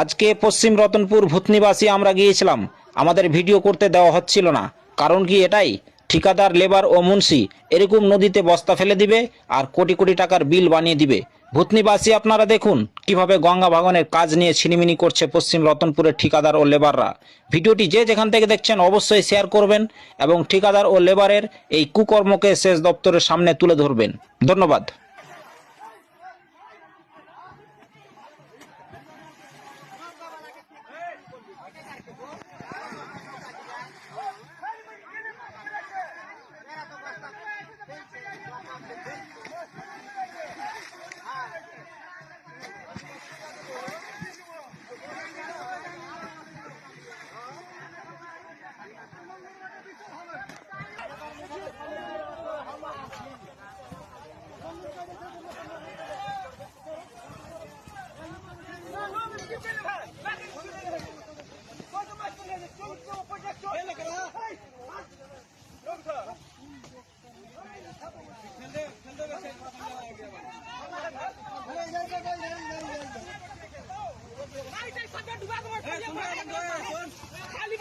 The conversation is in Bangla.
আজকে পশ্চিম রতনপুর ভূতনিবাসী আমরা গিয়েছিলাম। আমাদের ভিডিও করতে দেওয়া হচ্ছিল না, কারণ কি এটাই, ঠিকাদার, লেবার ও মুন্সি এরকম নদীতে বস্তা ফেলে দিবে আর কোটি কোটি টাকার বিল বানিয়ে দিবে। ভূতনিবাসী আপনারা দেখুন কিভাবে গঙ্গা ভাঙনের কাজ নিয়ে ছিনিমিনি করছে পশ্চিম রতনপুরের ঠিকাদার ও লেবাররা। ভিডিওটি যে যেখান থেকে দেখছেন অবশ্যই শেয়ার করবেন এবং ঠিকাদার ও লেবারের এই কুকর্মকে সেচ দপ্তরের সামনে তুলে ধরবেন। ধন্যবাদ। খালি